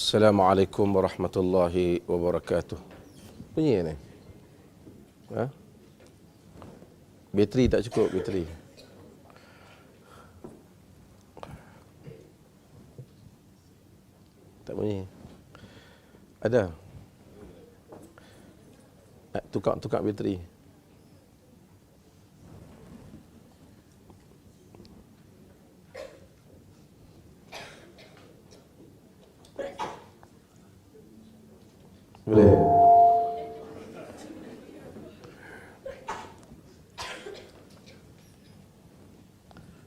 Assalamualaikum warahmatullahi wabarakatuh. Bunyi ni? Ha? Bateri tak cukup, bateri. Tak bunyi. Ada. Tukar bateri. Boleh.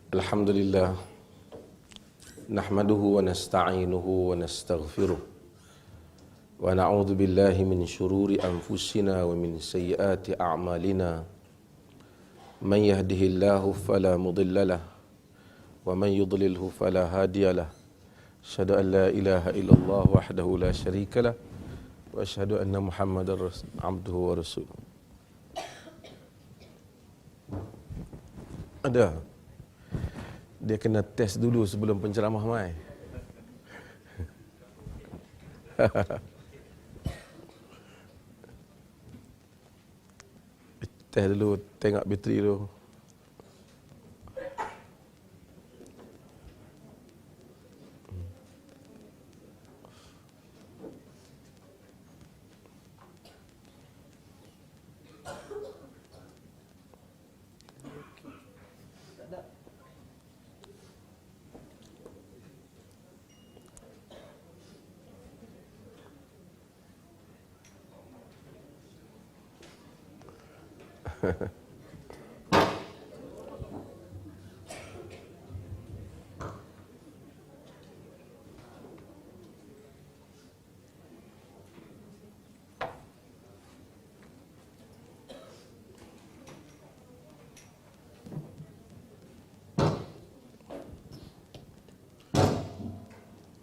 Alhamdulillah. Nahmaduhu wa nasta'inuhu wa nastaghfiruh. Wa na'udzu billahi min syururi anfusina wa min sayyiati a'malina. Man yahdihillahu fala mudilla lahu wa man yudlilhu fala hadiya lahu. Asyhadu an la ilaha illallah wahdahu la syarika lahu wa asyhadu anna Muhammadar abduhu wa rasuluh. Ada. Dia kena test dulu sebelum penceramah mai. Test dulu, tengok bateri dulu.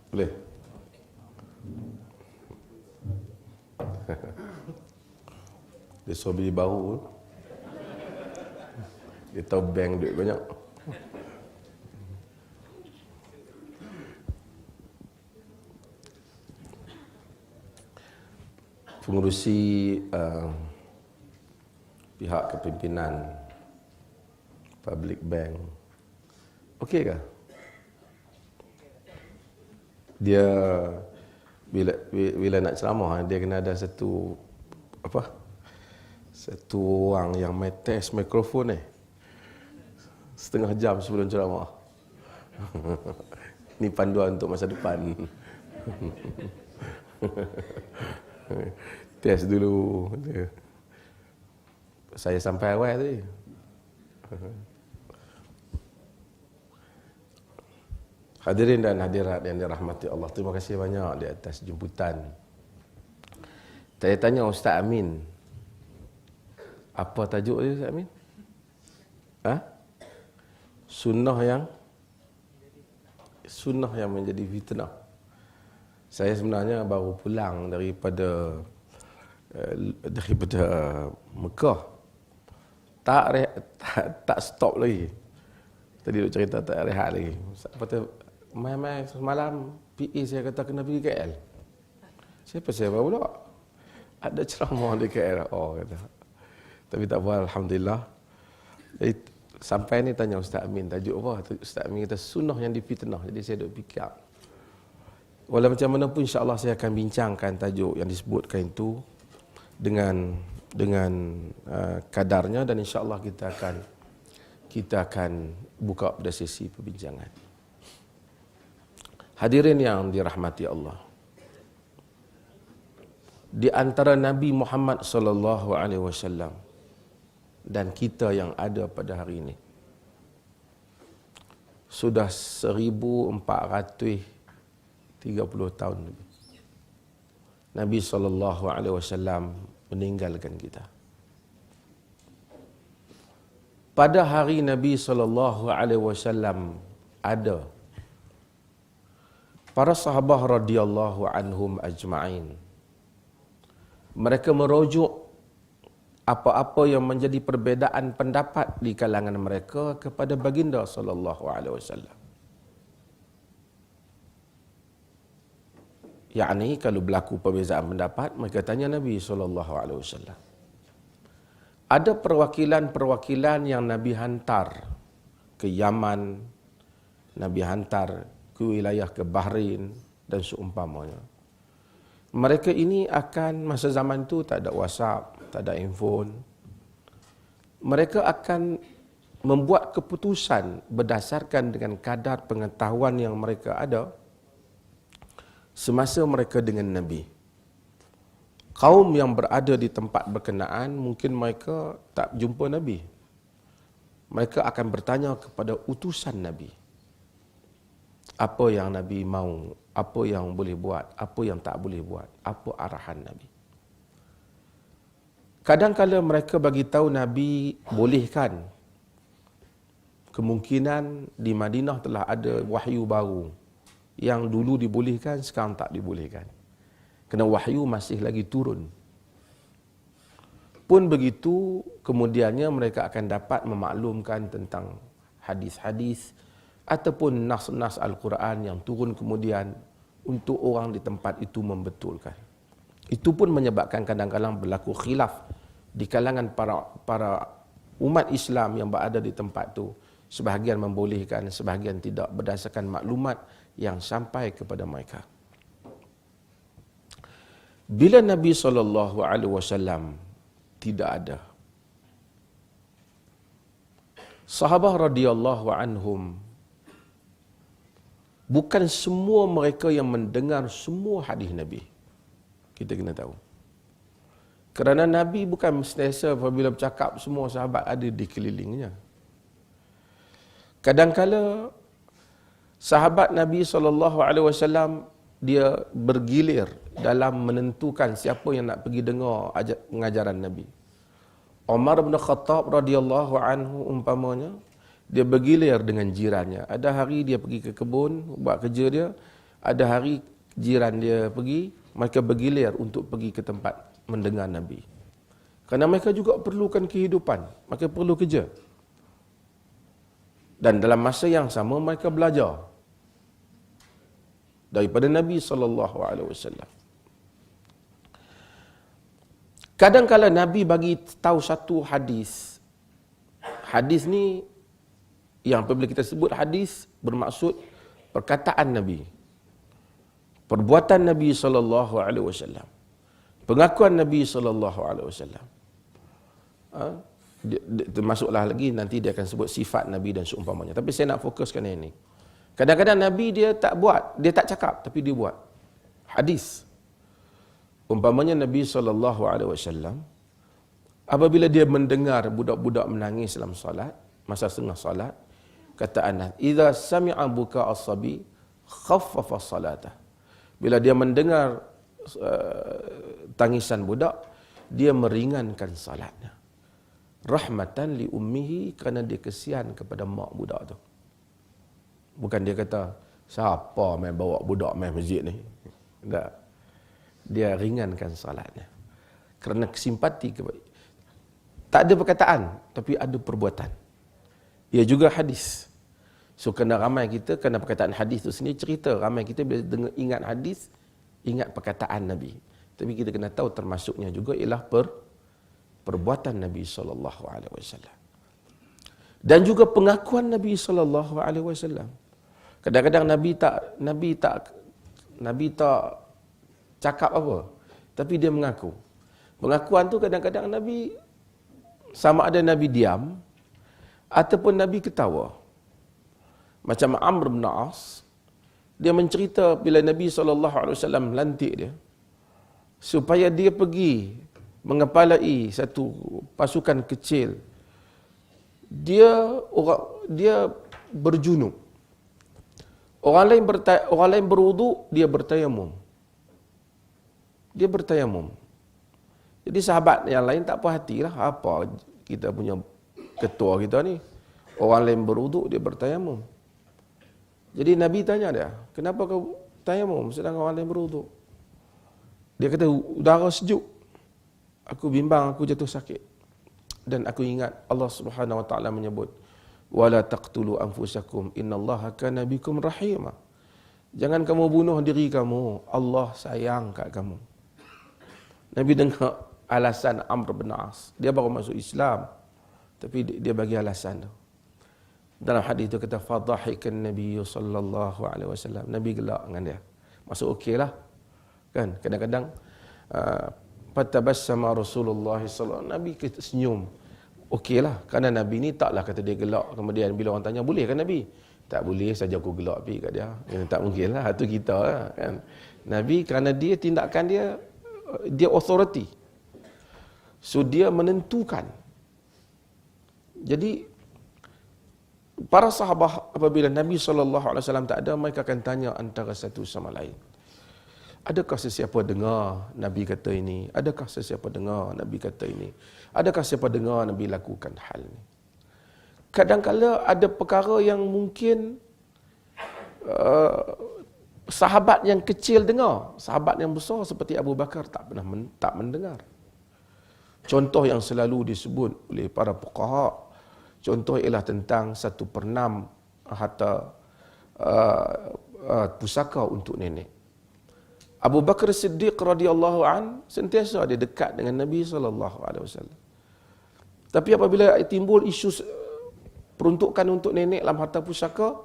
Boleh. Dia suruh beli baru. Dia tahu bank duit banyak. Pengurusi pihak kepimpinan Public Bank. Okey ke? Dia bila nak ceramah, dia kena ada satu orang yang main test mikrofon ni setengah jam sebelum ceramah. Ni panduan untuk masa depan. Test dulu. Saya sampai awal tadi. Hadirin dan hadirat yang dirahmati Allah, terima kasih banyak di atas jemputan. Saya tanya Ustaz Amin, apa tajuk dia Ustaz Amin? Sunnah yang menjadi fitnah. Saya sebenarnya baru pulang daripada Mekah. Tak stop lagi. Tadi duk cerita tak rehat lagi. Mai semalam PA saya kata kena pergi KL. Siapa saya pula? Ada ceramah di KL. Oh kata. Tapi tak apa, alhamdulillah. Jadi, sampai ni tanya Ustaz Amin tajuk apa? Ustaz Amin kata sunnah yang difitnah. Jadi saya duk fikir. Walau macam mana pun insya-Allah saya akan bincangkan tajuk yang disebutkan itu dengan kadarnya, dan insya-Allah kita akan buka pada sesi perbincangan. Hadirin yang dirahmati Allah. Di antara Nabi Muhammad sallallahu alaihi wasallam dan kita yang ada pada hari ini, sudah 1430 tahun lebih Nabi sallallahu alaihi wasallam meninggalkan kita. Pada hari Nabi sallallahu alaihi wasallam ada para sahabat radhiyallahu anhum ajma'in. Mereka merujuk apa-apa yang menjadi perbezaan pendapat di kalangan mereka kepada baginda sallallahu alaihi wasallam. Yakni kalau berlaku perbezaan pendapat, mereka tanya Nabi SAW. Ada perwakilan-perwakilan yang Nabi hantar ke Yaman, Nabi hantar ke wilayah ke Bahrain dan seumpamanya. Mereka ini akan, masa zaman tu tak ada WhatsApp, tak ada handphone. Mereka akan membuat keputusan berdasarkan dengan kadar pengetahuan yang mereka ada semasa mereka dengan Nabi. Kaum yang berada di tempat berkenaan, mungkin mereka tak jumpa Nabi. Mereka akan bertanya kepada utusan Nabi. Apa yang Nabi mahu, apa yang boleh buat, apa yang tak boleh buat, apa arahan Nabi. Kadang-kadang mereka bagi tahu Nabi bolehkan. Kemungkinan di Madinah telah ada wahyu baru. Yang dulu dibolehkan, sekarang tak dibolehkan. Kerana wahyu masih lagi turun. Pun begitu, kemudiannya mereka akan dapat memaklumkan tentang hadis-hadis ataupun nas-nas Al-Quran yang turun kemudian untuk orang di tempat itu membetulkan. Itu pun menyebabkan kadang-kadang berlaku khilaf di kalangan para umat Islam yang berada di tempat itu. Sebahagian membolehkan, sebahagian tidak berdasarkan maklumat yang sampai kepada mereka. Bila Nabi SAW tidak ada, sahabat radhiyallahu anhum, bukan semua mereka yang mendengar semua hadis Nabi. Kita kena tahu. Kerana Nabi bukan sentiasa apabila bercakap semua sahabat ada di kelilingnya. Kadang-kala sahabat Nabi SAW dia bergilir dalam menentukan siapa yang nak pergi dengar pengajaran Nabi. Umar bin Khattab radhiyallahu anhu umpamanya, dia bergilir dengan jirannya. Ada hari dia pergi ke kebun buat kerja dia, ada hari jiran dia pergi, mereka bergilir untuk pergi ke tempat mendengar Nabi. Kerana mereka juga perlukan kehidupan, mereka perlu kerja. Dan dalam masa yang sama mereka belajar daripada Nabi SAW. Kadang-kala Nabi bagi tahu satu hadis. Hadis ni yang apabila kita sebut hadis bermaksud perkataan Nabi, perbuatan Nabi SAW, pengakuan Nabi SAW. Termasuklah lagi nanti dia akan sebut sifat Nabi dan seumpamanya. Tapi saya nak fokuskan yang ini. Kadang-kadang Nabi dia tak buat, dia tak cakap, tapi dia buat. Hadis. Umpamanya Nabi SAW, apabila dia mendengar budak-budak menangis dalam solat, masa setengah solat, kata Anas, "Idza sami'a buka as-sabi, khaffafa salatah." Bila dia mendengar tangisan budak, dia meringankan salatnya. Rahmatan li ummihi, kerana dia kesian kepada mak budak tu. Bukan dia kata, siapa main bawa budak main masjid ni? Tak. Dia ringankan salatnya. Kerana kesimpati kepada. Tak ada perkataan, tapi ada perbuatan. Ia juga hadis. So, kena ramai kita, kerana perkataan hadis tu sendiri cerita. Ramai kita bila dengar, ingat hadis, ingat perkataan Nabi. Tapi kita kena tahu termasuknya juga ialah perbuatan Nabi SAW. Dan juga pengakuan Nabi SAW. Kadang-kadang Nabi tak cakap apa, tapi dia mengaku. Pengakuan tu kadang-kadang Nabi sama ada Nabi diam ataupun Nabi ketawa. Macam Amr bin As, dia mencerita bila Nabi SAW lantik dia supaya dia pergi mengepalai satu pasukan kecil. Dia berjunub. Orang lain berwuduk, dia bertayamum. Dia bertayamum. Jadi sahabat yang lain tak puas hatilah, apa kita punya ketua kita ni, orang lain berwuduk, dia bertayamum. Jadi Nabi tanya dia, kenapa kau tayamum sedangkan orang lain berwuduk? Dia kata, udara sejuk, aku bimbang aku jatuh sakit. Dan aku ingat Allah Subhanahu Wa Taala menyebut, wala taqtulu anfusakum innallaha kana bikum rahima. Jangan kamu bunuh diri kamu. Allah sayang kat kamu. Nabi dengar alasan Amr bin As. Dia baru masuk Islam. Tapi dia bagi alasan tu. Dalam hadis itu kata fadhahikan Nabi sallallahu alaihi wasallam. Nabi gelak dengan dia. Masuk okeylah. Kan? Kadang-kadang fatabassama Rasulullah sallallahu Nabi kita senyum. Okeylah. Kerana Nabi ni taklah kata dia gelak. Kemudian bila orang tanya, boleh kan Nabi? Tak boleh saja aku gelak pergi kat dia. Tak mungkin lah. Itu kita lah. Kan? Nabi kerana dia tindakan dia authority. So dia menentukan. Jadi para sahabat apabila Nabi SAW tak ada, mereka akan tanya antara satu sama lain. Adakah sesiapa dengar Nabi kata ini? Adakah sesiapa dengar Nabi kata ini? Adakah sesiapa dengar Nabi lakukan hal ini? Kadang-kala ada perkara yang mungkin sahabat yang kecil dengar, sahabat yang besar seperti Abu Bakar tak pernah tak mendengar. Contoh yang selalu disebut oleh para fuqaha, contoh ialah tentang 1/6 harta pusaka untuk nenek. Abu Bakar Siddiq radhiyallahu an sentiasa dia dekat dengan Nabi sallallahu alaihi wasallam. Tapi apabila timbul isu peruntukan untuk nenek dalam harta pusaka,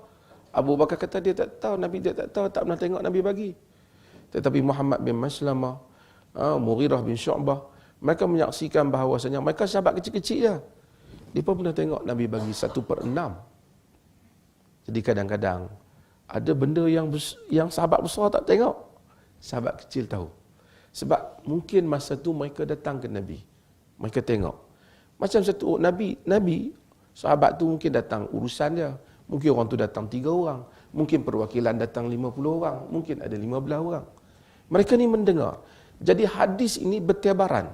Abu Bakar kata dia tak tahu, Nabi dia tak tahu, tak pernah tengok Nabi bagi. Tetapi Muhammad bin Maslamah, Mughirah bin Syu'bah, mereka menyaksikan bahawasanya mereka sahabat kecil-kecil je. Dia pun pernah tengok Nabi bagi 1/6. Jadi kadang-kadang ada benda yang sahabat besar tak tengok, sahabat kecil tahu. Sebab mungkin masa tu mereka datang ke Nabi, mereka tengok. Macam satu Nabi, sahabat tu mungkin datang urusan dia. Mungkin orang tu datang 3 orang. Mungkin perwakilan datang 50 orang. Mungkin ada 15 orang. Mereka ni mendengar. Jadi hadis ini bertebaran.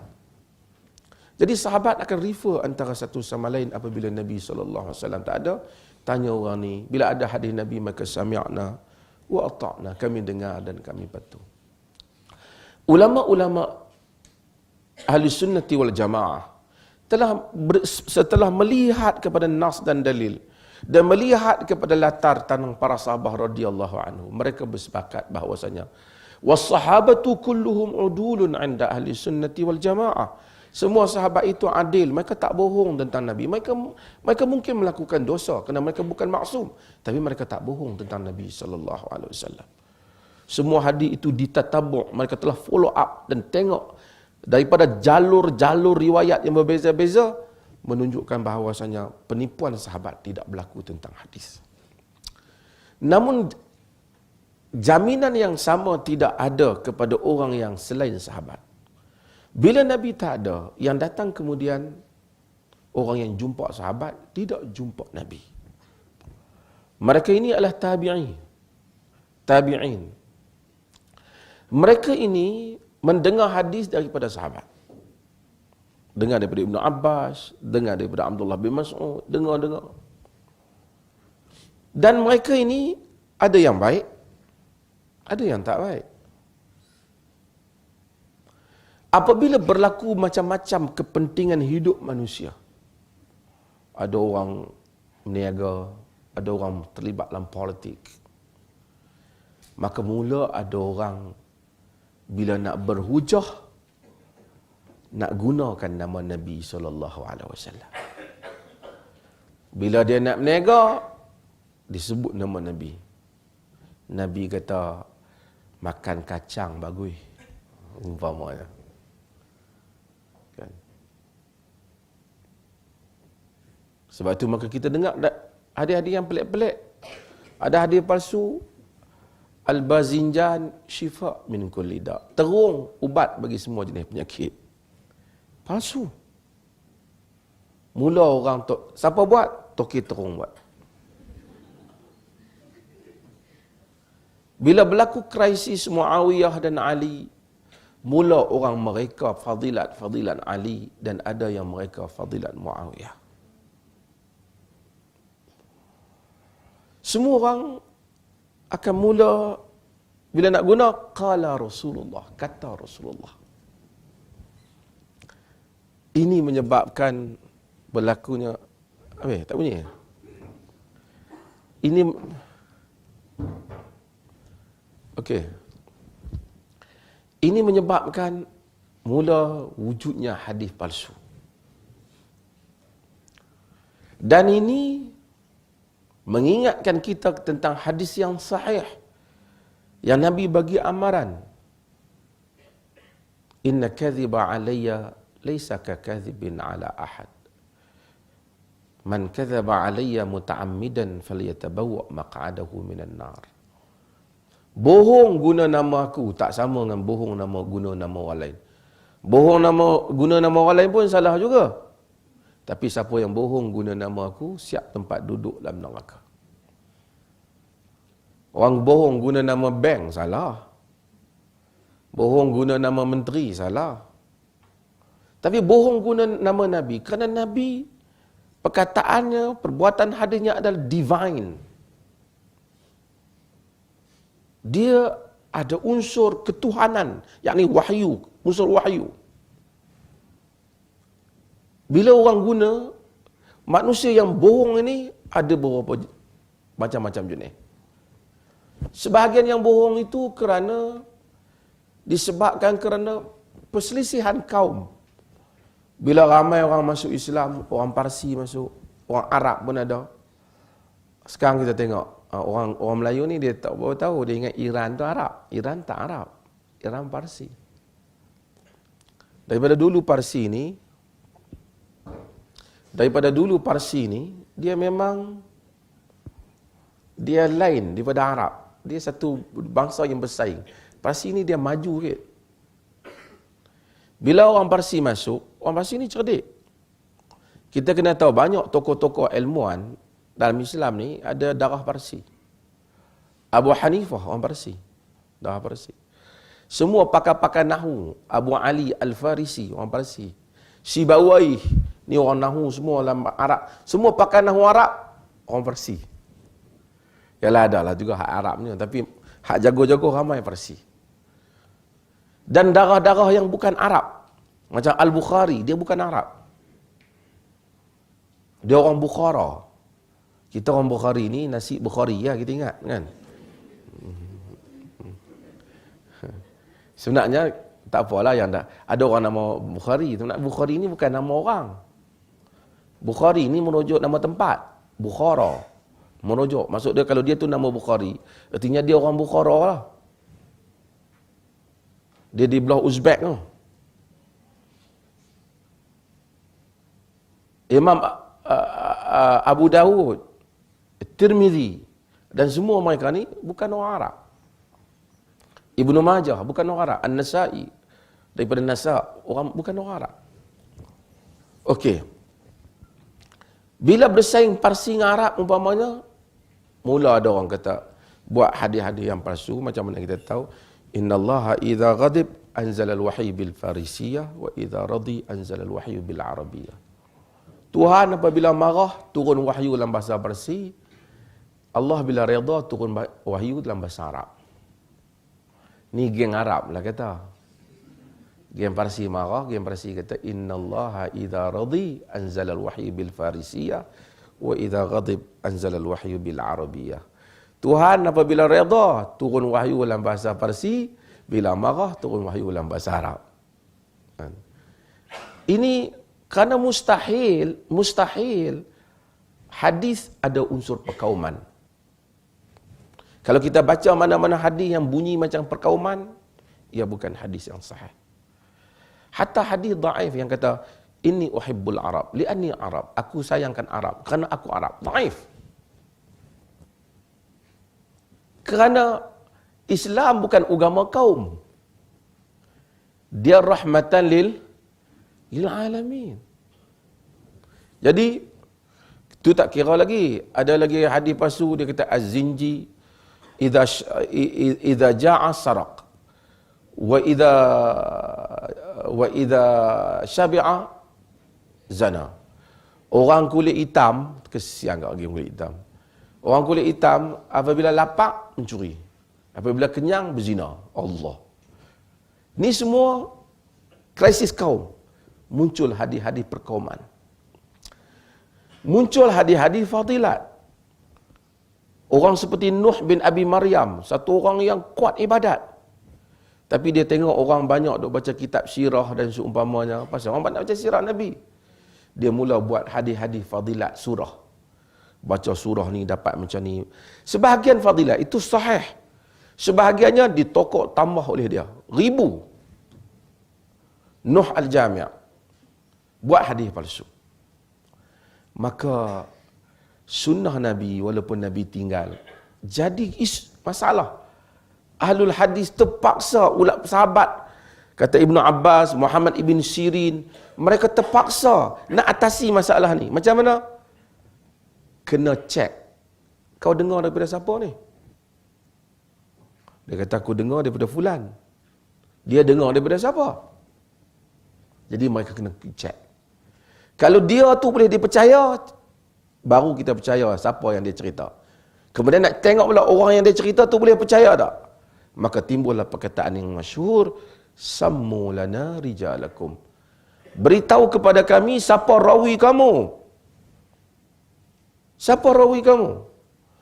Jadi sahabat akan refer antara satu sama lain apabila Nabi SAW tak ada. Tanya orang ni. Bila ada hadis Nabi, maka sami'na wa ata'na. Kami dengar dan kami patuh. Ulama-ulama ahli sunnati wal jamaah setelah melihat kepada nas dan dalil dan melihat kepada latar tanang para sahabat radhiyallahu anhu, mereka bersepakat bahawasanya was-sahabatu kulluhum udulun 'inda ahli sunnati wal jamaah. Semua sahabat itu adil, mereka tak bohong tentang Nabi. Mereka mungkin melakukan dosa kerana mereka bukan maksum, tapi mereka tak bohong tentang Nabi sallallahu alaihi wasallam. Semua hadis itu ditatabu', mereka telah follow up dan tengok daripada jalur-jalur riwayat yang berbeza-beza, menunjukkan bahawasanya penipuan sahabat tidak berlaku tentang hadis. Namun jaminan yang sama tidak ada kepada orang yang selain sahabat. Bila Nabi tak ada, yang datang kemudian orang yang jumpa sahabat tidak jumpa Nabi. Mereka ini adalah tabi'in. Mereka ini mendengar hadis daripada sahabat. Dengar daripada Ibnu Abbas, dengar daripada Abdullah bin Mas'ud, dengar. Dan mereka ini ada yang baik, ada yang tak baik. Apabila berlaku macam-macam kepentingan hidup manusia, ada orang meniaga, ada orang terlibat dalam politik, maka mula ada orang bila nak berhujah, nak gunakan nama Nabi SAW. Bila dia nak berniaga, disebut nama Nabi. Nabi kata, makan kacang bagus. Umpamanya. Kan? Sebab itu maka kita dengar hadis-hadis yang pelik-pelik. Ada hadis palsu. Al-bazinjan syifa min kulli da. Terung ubat bagi semua jenis penyakit. Palsu. Mula orang siapa buat? Toki terung buat. Bila berlaku krisis Muawiyah dan Ali, mula orang mereka fadilat Ali dan ada yang mereka fadilat Muawiyah. Semua orang akan mula bila nak guna qala Rasulullah, kata Rasulullah. Ini menyebabkan berlakunya tak bunyi. Ini Okey. Ini menyebabkan mula wujudnya hadis palsu. Dan ini mengingatkan kita tentang hadis yang sahih yang Nabi bagi amaran. Inna kadhiba alayya laysa ka kadhibin ala ahad. Man kadzaba alayya muta'ammidan falyatabawwa maq'adahu minan nar. Bohong guna nama aku tak sama dengan bohong guna nama orang lain. Bohong guna nama orang lain pun salah juga. Tapi siapa yang bohong guna nama aku, siap tempat duduk dalam neraka. Orang bohong guna nama bank, salah. Bohong guna nama menteri, salah. Tapi bohong guna nama Nabi, kerana Nabi, perkataannya, perbuatan hadirnya adalah divine. Dia ada unsur ketuhanan, yakni wahyu, unsur wahyu. Bila orang guna, manusia yang bohong ini ada beberapa macam-macam jenis. Sebahagian yang bohong itu disebabkan kerana perselisihan kaum. Bila ramai orang masuk Islam, orang Parsi masuk, orang Arab pun ada. Sekarang kita tengok, orang Melayu ni dia tak tahu, dia ingat Iran tu Arab. Iran tak Arab, Iran Parsi. Daripada dulu Parsi ni, dia memang dia lain daripada Arab. Dia satu bangsa yang bersaing. Parsi ni dia maju sikit. Bila orang Parsi masuk, orang Parsi ni cerdik. Kita kena tahu banyak tokoh-tokoh ilmuwan dalam Islam ni ada darah Parsi. Abu Hanifah orang Parsi, darah Parsi. Semua pakar-pakar nahu, Abu Ali Al-Farisi orang Parsi. Sibawai ni orang nahu semua dalam Arab. Semua pakar nahu Arab orang Parsi. Yalah adalah juga hak Arab ni, tapi hak jago-jago ramai Parsi. Dan darah-darah yang bukan Arab, macam Al-Bukhari, dia bukan Arab. Dia orang Bukhara. Kita orang Bukhari ni, nasi Bukhari ya, kita ingat kan. Sebenarnya tak apalah yang ada orang nama Bukhari. Sebenarnya Bukhari ni bukan nama orang. Bukhari ni merujuk nama tempat, Bukhara. Merujuk, maksud dia kalau dia tu nama Bukhari, artinya dia orang Bukhara lah. Dia di belah Uzbek tu. Imam Abu Dawud, Tirmizi dan semua mereka ni bukan orang Arab. Ibnu Majah bukan orang Arab. An-Nasa'i daripada Nasa' bukan orang Arab. Okey. Bila bersaing Parsi dengan Arab umpamanya, mula ada orang kata buat hadis-hadis yang palsu. Macam mana kita tahu? Innallaha idza ghadib anzala al-wahyi bil farisiyah wa idza radi anzala al-wahyi bil arabiyah. Tuhan apabila marah turun wahyu dalam bahasa Parsi. Allah bila redha turun wahyu dalam bahasa Arab. Ni geng Arab lah kata. Geng Parsi marah, geng Parsi kata innallaha idza radi anzala al-wahyi bil farisiyah wa idza ghadib anzala al-wahyu bil arabiyah. Tuhan apabila redha turun wahyu dalam bahasa Parsi, bila marah turun wahyu dalam bahasa Arab. Ini kerana mustahil hadis ada unsur perkauman. Kalau kita baca mana-mana hadis yang bunyi macam perkauman, ia bukan hadis yang sahih. Hatta hadis dhaif yang kata inni uhibbul Arab li'anni Arab, aku sayangkan Arab kerana aku Arab, dhaif. Kerana Islam bukan agama kaum. Dia rahmatan lil alamin. Jadi itu tak kira lagi. Ada lagi hadis palsu dia kata az-zinji idza ja'a saraq wa idza syabi'a zana. Orang kulit hitam, kesian kat orang kulit hitam. Orang kulit hitam apabila lapar mencuri, apabila kenyang berzina. Allah. Ni semua krisis kaum. Muncul hadis-hadis perkauman. Muncul hadis-hadis fadilat. Orang seperti Nuh bin Abi Maryam, satu orang yang kuat ibadat. Tapi dia tengok orang banyak duk baca kitab sirah dan seumpamanya. Pasal orang banyak baca sirah Nabi. Dia mula buat hadis-hadis fadilat surah. Baca surah ni dapat macam ni. Sebahagian fadilat itu sahih. Sebahagiannya ditokok tambah oleh dia. Ribu. Nuh Al-Jami' buat hadis palsu. Maka sunnah Nabi walaupun Nabi tinggal jadi masalah. Ahlul hadis terpaksa, ulama sahabat kata Ibnu Abbas, Muhammad Ibn Sirin, mereka terpaksa nak atasi masalah ni. Macam mana? Kena cek. Kau dengar daripada siapa ni? Dia kata aku dengar daripada fulan. Dia dengar daripada siapa? Jadi mereka kena cek. Kalau dia tu boleh dipercaya, baru kita percaya siapa yang dia cerita. Kemudian nak tengok pula orang yang dia cerita tu boleh percaya tak? Maka timbullah perkataan yang masyhur, sammu lana rijalakum. Beritahu kepada kami siapa rawi kamu. Siapa rawi kamu?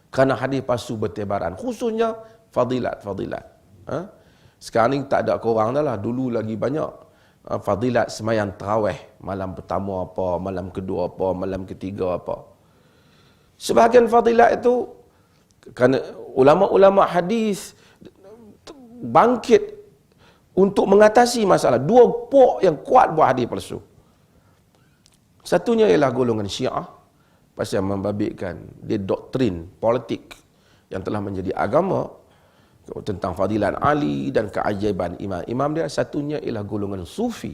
Kerana hadis palsu bertebaran, khususnya fadilat-fadilat. Sekarang ni tak ada korang dah lah, dulu lagi banyak. Fadilat semayang tarawih, malam pertama apa, malam kedua apa, malam ketiga apa. Sebahagian fadilat itu, kerana ulama-ulama hadis bangkit untuk mengatasi masalah. Dua pok yang kuat buat hadis palsu. Satunya ialah golongan Syiah, pasal membabitkan dia doktrin politik yang telah menjadi agama tentang fadilan Ali dan keajaiban imam-imam dia. Satunya ialah golongan Sufi.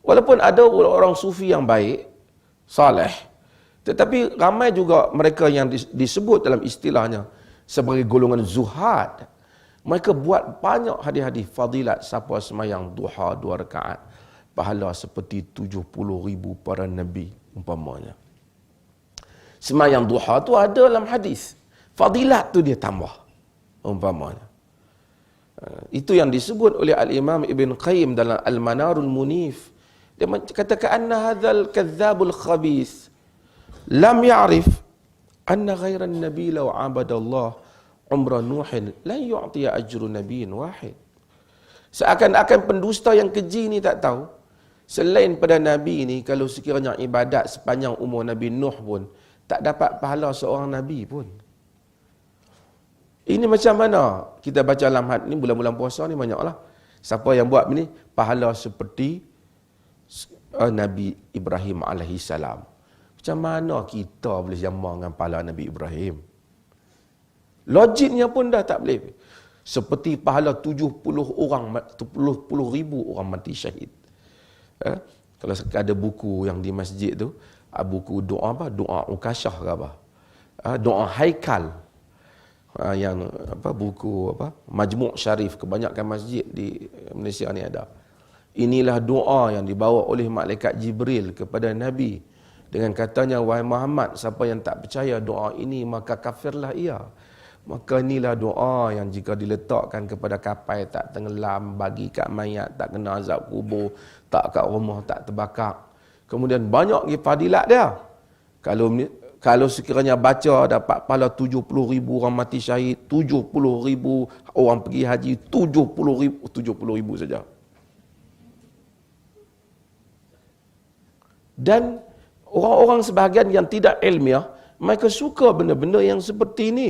Walaupun ada orang Sufi yang baik, saleh, tetapi ramai juga mereka yang disebut dalam istilahnya sebagai golongan zuhad. Mereka buat banyak hadis-hadis fadilat, siapa semayang duha 2 rakaat, pahala seperti 70,000 para nabi umpamanya. Semayang duha tu ada dalam hadis. Fadilat tu dia tambah umpamanya. Itu yang disebut oleh Al-Imam Ibn Qayyim dalam Al-Manarul Munif. Dia kata anna hadzal kadzdzabul khabith lam ya'rif anna ghairan nabi law 'abadallah umrah Nuhin la yu'tiya ajru nabiyyin wahid. Seakan-akan pendusta yang keji ni tak tahu, selain pada Nabi ni, kalau sekiranya ibadat sepanjang umur Nabi Nuh pun tak dapat pahala seorang Nabi pun. Ini macam mana? Kita baca dalam hadis ni, bulan-bulan puasa ni banyaklah. Siapa yang buat ni, pahala seperti Nabi Ibrahim AS. Macam mana kita boleh sama dengan pahala Nabi Ibrahim? Logiknya pun dah tak boleh. Seperti pahala 70 ribu orang mati syahid. Kalau ada buku yang di masjid tu, buku doa apa? Doa Ukasyah ke apa? Doa Haikal. Yang buku Majmu' Syarif, kebanyakan masjid di Malaysia ni ada. Inilah doa yang dibawa oleh malaikat Jibril kepada Nabi dengan katanya, wahai Muhammad, siapa yang tak percaya doa ini maka kafirlah ia. Maka inilah doa yang jika diletakkan kepada kapal tak tenggelam, bagi kat mayat tak kena azab kubur, tak kat rumah tak terbakar. Kemudian banyak lagi fadilat dia. Kalau sekiranya baca dapat pahala 70,000 orang mati syahid, 70,000 orang pergi haji, 70,000 saja. Dan orang-orang sebahagian yang tidak ilmiah, mereka suka benda-benda yang seperti ini.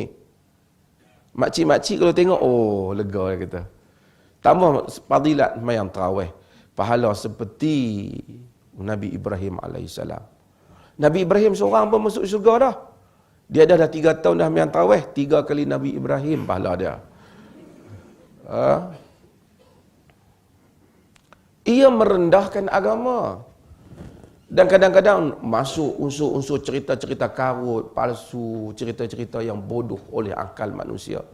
Makcik-makcik kalau tengok, oh lega dia kata. Tambah fadilat semayang tarawih, pahala seperti Nabi Ibrahim AS. Nabi Ibrahim seorang pun masuk syurga dah. Dia dah 3 tahun dah semayang tarawih, 3 kali Nabi Ibrahim pahala dia. Ia merendahkan agama. Dan kadang-kadang masuk unsur-unsur cerita-cerita karut, palsu, cerita-cerita yang bodoh oleh akal manusia,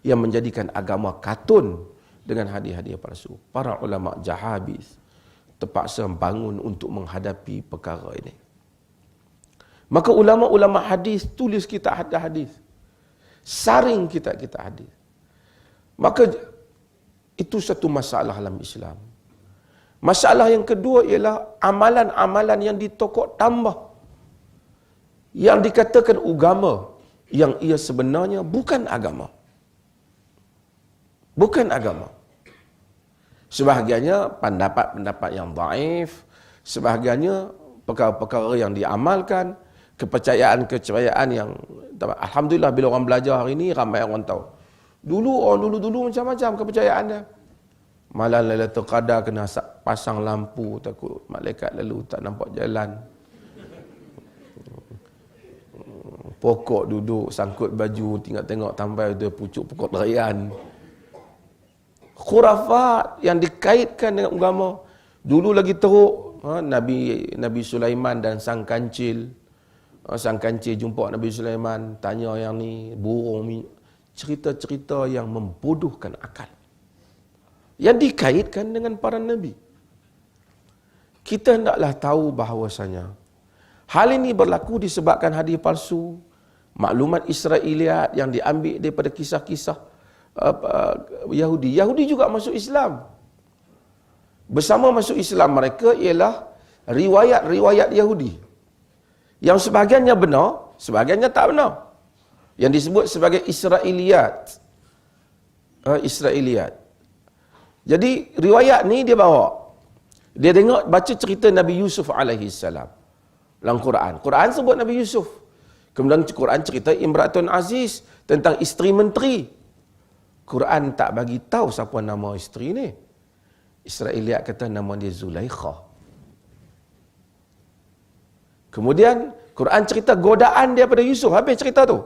yang menjadikan agama katun dengan hadiah-hadiah palsu. Para ulama jahabis terpaksa bangun untuk menghadapi perkara ini. Maka ulama-ulama hadis tulis kitab hadis, saring kitab-kitab hadis. Maka itu satu masalah dalam Islam. Masalah yang kedua ialah amalan-amalan yang ditokok tambah, yang dikatakan agama, yang ia sebenarnya bukan agama. Bukan agama. Sebahagiannya pendapat-pendapat yang dhaif, sebahagiannya perkara-perkara yang diamalkan, kepercayaan-kepercayaan yang alhamdulillah bila orang belajar hari ini ramai orang tahu. Dulu orang dulu macam-macam kepercayaan dia. Malam Lailatul Qadar kena pasang lampu takut malaikat lalu tak nampak jalan. Pokok duduk sangkut baju tengok sampai dia pucuk pokok durian. Khurafat yang dikaitkan dengan agama. Dulu lagi teruk Nabi Sulaiman dan sang kancil. Sang kancil jumpa Nabi Sulaiman, tanya yang ni burung, cerita-cerita yang membodohkan akal. Yang dikaitkan dengan para nabi. Kita hendaklah tahu bahawasanya hal ini berlaku disebabkan hadis palsu, maklumat Israiliyat yang diambil daripada kisah-kisah Yahudi. Yahudi juga masuk Islam. Bersama masuk Islam mereka ialah riwayat-riwayat Yahudi. Yang sebahagiannya benar, sebahagiannya tak benar. Yang disebut sebagai Israiliyat. Israiliyat. Jadi riwayat ni dia bawa. Dia tengok baca cerita Nabi Yusuf alaihi salam dalam Quran. Quran sebut Nabi Yusuf. Kemudian Quran cerita Imratun Aziz tentang isteri menteri. Quran tak bagi tahu siapa nama isteri ni. Israiliyat kata nama dia Zulaikha. Kemudian Quran cerita godaan dia pada Yusuf. Habis cerita tu.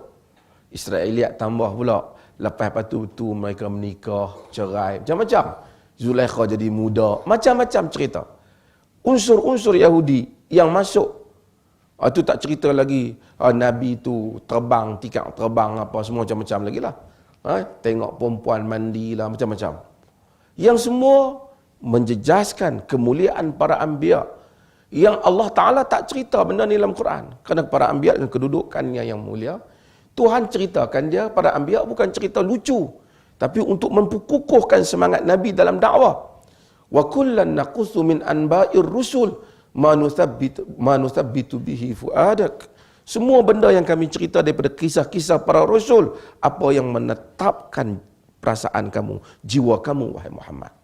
Israiliyat tambah pula. Lepas tu mereka menikah, cerai, macam-macam. Zulaikha jadi muda. Macam-macam cerita. Unsur-unsur Yahudi yang masuk. Itu tak cerita lagi. Nabi tu terbang, tikar terbang apa semua macam-macam lagi lah. Tengok perempuan mandi lah, macam-macam. Yang semua menjejaskan kemuliaan para anbiya. Yang Allah Ta'ala tak cerita benda ni dalam Quran. Kerana para anbiya dan kedudukannya yang mulia, Tuhan ceritakan dia pada anbiya bukan cerita lucu, tapi untuk memkukuhkan semangat Nabi dalam dakwah. Wa kullan naqussu min anba'ir rusul ma nuthabbitu bihi fuadak. Semua benda yang kami cerita daripada kisah-kisah para rasul, apa yang menetapkan perasaan kamu, jiwa kamu wahai Muhammad.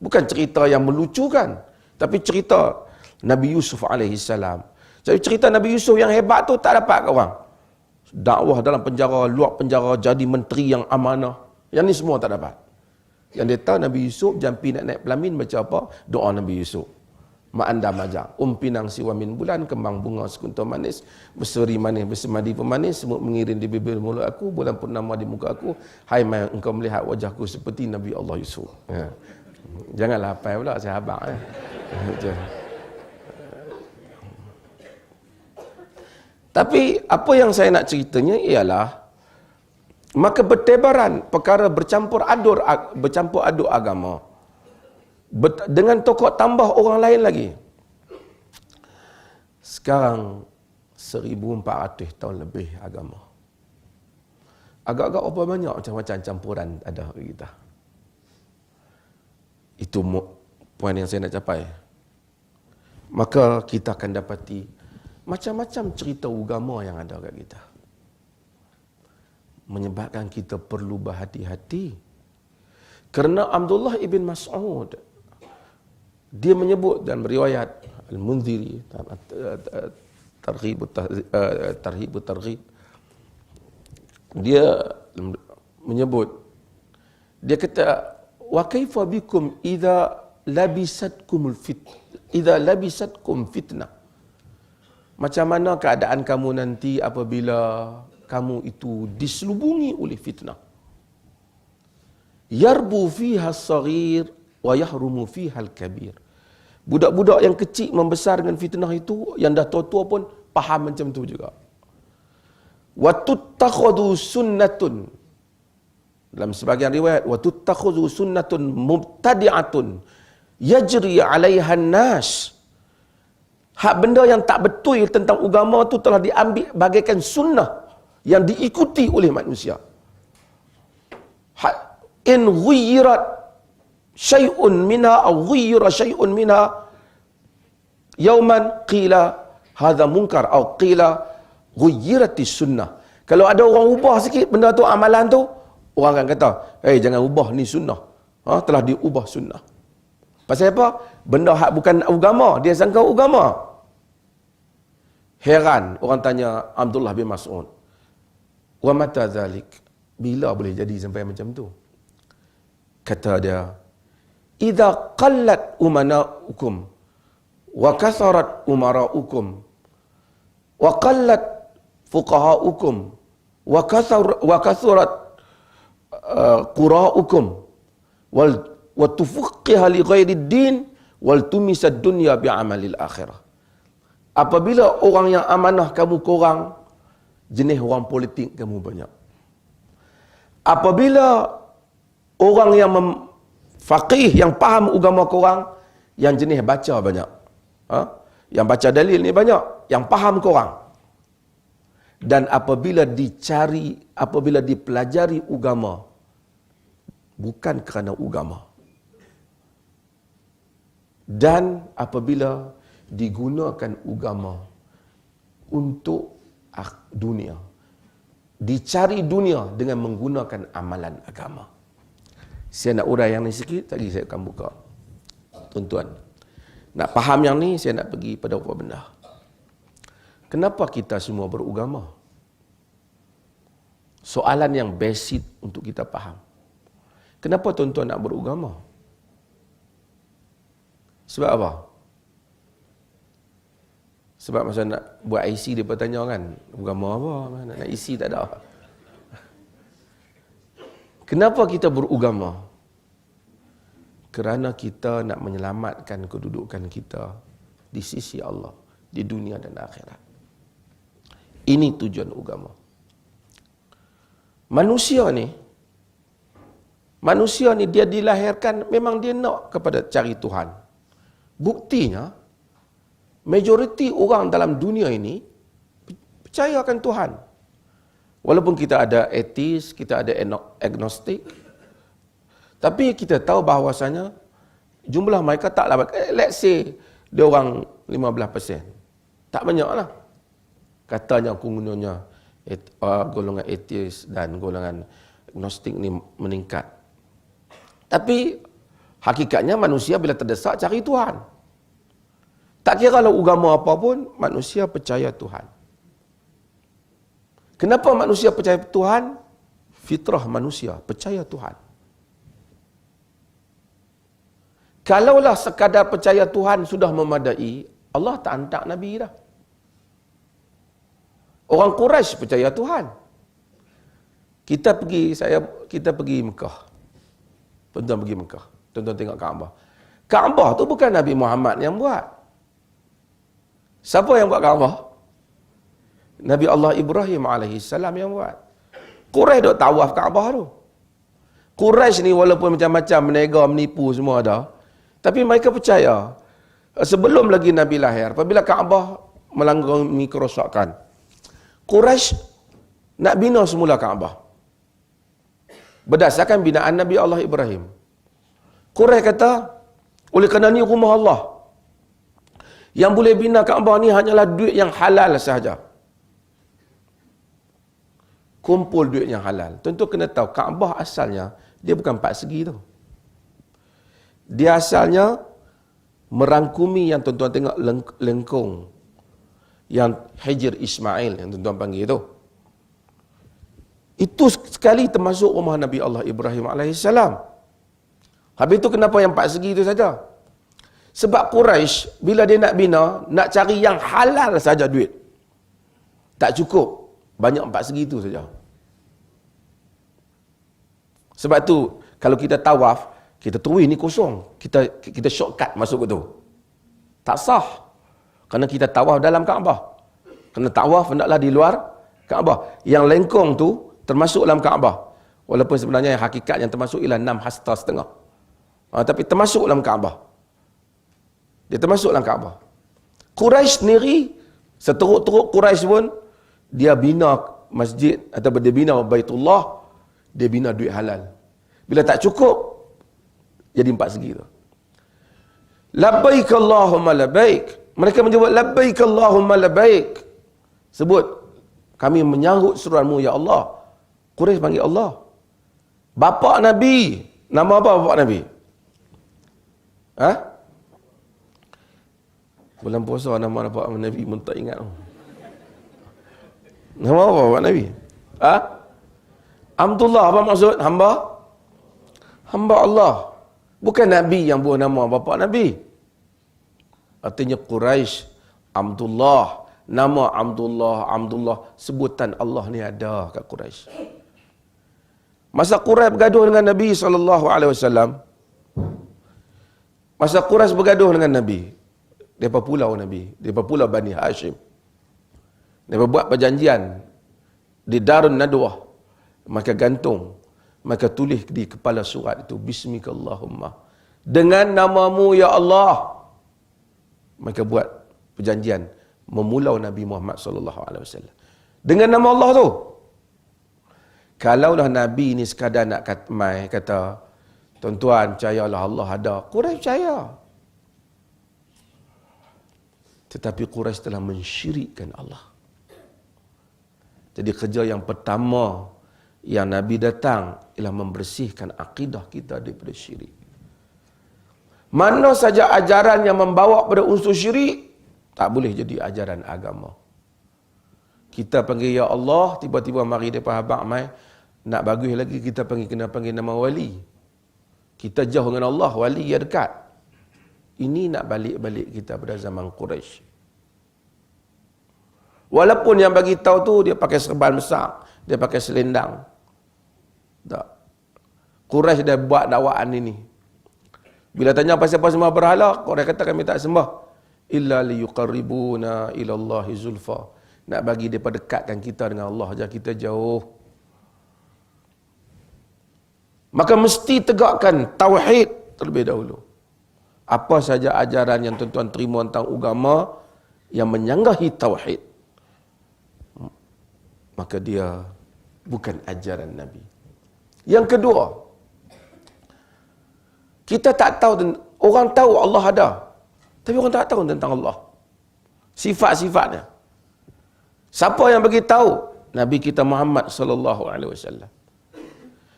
Bukan cerita yang melucukan, tapi cerita Nabi Yusuf alaihi salam. Jadi cerita Nabi Yusuf yang hebat tu tak dapat ke orang. Dakwah dalam penjara, luar penjara, jadi menteri yang amanah. Yang ni semua tak dapat. Yang dia tahu Nabi Yusuf jampi nak naik pelamin baca apa? Doa Nabi Yusuf. Ma'anda majak, pinang siwa min bulan, kembang bunga sekuntum manis, berseri manis, bersemadi pemanis, semut mengiring di bibir mulut aku, bulan purnama di muka aku, hai mai engkau melihat wajahku seperti Nabi Allah Yusuf. Janganlah hafal pula sahabat. Tapi apa yang saya nak ceritanya ialah maka bertebaran perkara bercampur aduk agama dengan tokoh tambah orang lain lagi. Sekarang 1400 tahun lebih agama. Agak-agak apa banyak macam-macam campuran ada kita. Itu poin yang saya nak capai. Maka kita akan dapati macam-macam cerita agama yang ada kat kita. Menyebabkan kita perlu berhati-hati. Kerana Abdullah ibn Mas'ud, dia menyebut dan beriwayat Al-Munziri, Targhib, dia menyebut, dia kata, wa kaifa bikum idza labisatkum fitnah. Macam mana keadaan kamu nanti apabila kamu itu diselubungi oleh fitnah. Yarbu fiha as-saghir wa yahrumu fiha al-kabir. Budak-budak yang kecil membesar dengan fitnah itu, yang dah tua-tua pun faham macam tu juga. Wa tuttakhadhu sunnatun. Dalam sebagian riwayat, wa tuttakhadhu sunnatun mubtadi'atun yajri 'alaiha an-nas. Hak benda yang tak betul tentang agama tu telah diambil bagaikan sunnah yang diikuti oleh manusia. In ghuyirat syai'un minha aw ghuyira syai'un minha yauman qila hadha munkar aw qila ghuyiratis sunnah. Kalau ada orang ubah sikit benda tu, amalan tu, orang akan kata, jangan ubah, ni sunnah. Telah diubah sunnah. Pasal apa? Benda hak bukan agama, dia sangka agama. Heran orang tanya Abdullah bin Mas'ud, wa mata zalik, bila boleh jadi sampai macam tu? Kata dia, idza qallat umanaukum wa kasarat umaraukum wa qallat fuqahaukum wa kasurat quraukum wa tufaqqiha li ghairi din wal tumisa dunya bi amalil akhirah. Apabila orang yang amanah kamu kurang, jenis orang politik kamu banyak. Apabila orang yang faqih, yang faham agama kurang, yang jenis baca banyak. Yang baca dalil ni banyak, yang faham kurang. Dan apabila dipelajari agama bukan kerana agama, dan apabila digunakan agama untuk dunia, dicari dunia dengan menggunakan amalan agama. Saya nak urai yang ni sikit, tadi saya akan buka. Tuan-tuan, nak faham yang ni, saya nak pergi pada apa benda. Kenapa kita semua beragama? Soalan yang basic untuk kita faham. Kenapa tuan-tuan nak beragama? Sebab apa? Sebab masa nak buat IC, dia bertanya kan, agama apa? Nak IC tak ada. Kenapa kita beragama? Kerana kita nak menyelamatkan kedudukan kita di sisi Allah, di dunia dan akhirat. Ini tujuan agama. Manusia ni dia dilahirkan memang dia nak kepada cari Tuhan. Buktinya, majoriti orang dalam dunia ini percayakan Tuhan. Walaupun kita ada ateis, kita ada agnostik, tapi kita tahu bahawasanya jumlah mereka taklah, let's say dia orang 15%. Tak banyak lah. Katanya kononnya golongan ateis dan golongan agnostik ni meningkat. Tapi hakikatnya manusia bila terdesak cari Tuhan. Tak kira kalau agama apa pun, manusia percaya Tuhan. Kenapa manusia percaya Tuhan? Fitrah manusia percaya Tuhan. Kalaulah sekadar percaya Tuhan sudah memadai, Allah tak hantar Nabi dah. Orang Quraisy percaya Tuhan. Kita pergi Mekah. Tuan-tuan pergi Mekah. Tuan-tuan tengok Kaabah. Kaabah tu bukan Nabi Muhammad yang buat. Siapa yang buat Kaabah? Nabi Allah Ibrahim alaihissalam yang buat. Quraisy duk tawaf Kaabah tu. Quraisy ni walaupun macam-macam menega, menipu semua ada, tapi mereka percaya sebelum lagi Nabi lahir, apabila Kaabah mengalami kerosakan, Quraisy nak bina semula Kaabah berdasarkan binaan Nabi Allah Ibrahim. Quraisy kata, oleh kerana ni rumah Allah, yang boleh bina Kaabah ni hanyalah duit yang halal sahaja. Kumpul duit yang halal. Tentu kena tahu, Kaabah asalnya dia bukan 4 segi tu. Dia asalnya merangkumi yang tuan-tuan tengok lengkung, yang Hijr Ismail yang tuan-tuan panggil tu. Itu sekali termasuk rumah Nabi Allah Ibrahim alaihissalam. Habis tu kenapa yang 4 segi itu saja? Sebab Quraisy bila dia nak bina, nak cari yang halal saja duit. Tak cukup, banyak 4 segi itu saja. Sebab tu kalau kita tawaf, kita terus ni kosong, kita shortcut masuk ke tu. Tak sah. Kerana kita tawaf dalam Kaabah. Kerana tawaf hendaklah di luar Kaabah. Yang lengkung tu termasuk dalam Kaabah. Walaupun sebenarnya yang hakikat yang termasuk ialah 6 hasta setengah. Tapi termasuk dalam Kaabah. Dia termasuk dalam Kaabah. Quraisy sendiri, seteruk-teruk Quraisy pun, dia bina masjid atau dia bina Baitullah, dia bina duit halal. Bila tak cukup, jadi 4 segi tu. Labbaik Allahumma labbaik. Mereka menyebut labbaik Allahumma labbaik. Sebut Kami menyambut seruanmu ya Allah. Quraisy panggil Allah. Bapa Nabi. Nama apa bapa Nabi? Ha? Bulan puasa nama bapa Nabi pun tak ingat. Nama apa bapa Nabi? Ha? Abdullah, apa maksud? Hamba? Hamba Allah. Bukan Nabi yang buat nama bapa Nabi. Artinya Quraisy, Abdullah. Nama Abdullah, sebutan Allah ni ada kat Quraisy. Masa Quraisy bergaduh dengan Nabi SAW, masa Quraisy bergaduh dengan Nabi, mereka pulau Nabi, mereka pulau Bani Hashim. Mereka buat perjanjian di Darun Nadwah. Maka gantung, maka tulis di kepala surat itu, Bismikallahumma. Dengan namamu ya Allah. Mereka buat perjanjian memulau Nabi Muhammad SAW. Dengan nama Allah tu. Kalaulah Nabi ni sekadar nak kata, tuan-tuan, percayalah Allah ada. Quraisy percaya. Tetapi Quraisy telah mensyirikkan Allah. Jadi kerja yang pertama yang Nabi datang ialah membersihkan akidah kita daripada syirik. Mana saja ajaran yang membawa pada unsur syirik, tak boleh jadi ajaran agama. Kita panggil ya Allah, tiba-tiba mari depan habaq mai, nak bagus lagi kita kena panggil nama wali. Kita jauh dengan Allah, wali yang dekat. Ini nak balik-balik kita pada zaman Quraisy. Walaupun yang bagi tahu tu dia pakai serban besar, dia pakai selendang. Tak. Quraisy dah buat dakwaan ini. Bila tanya pasal-pasal sembah berhala, Quraisy kata kami tak sembah illa liyuqarribuna ila Allahi zulfa. Nak bagi depa dekatkan kita dengan Allah, aja kita jauh. Maka mesti tegakkan tauhid terlebih dahulu. Apa saja ajaran yang tuan-tuan terima tentang agama yang menyanggahi tauhid, maka dia bukan ajaran Nabi. Yang kedua, kita tak tahu, orang tahu Allah ada, tapi orang tak tahu tentang Allah. Sifat-sifatnya. Siapa yang bagi tahu? Nabi kita Muhammad sallallahu alaihi wasallam.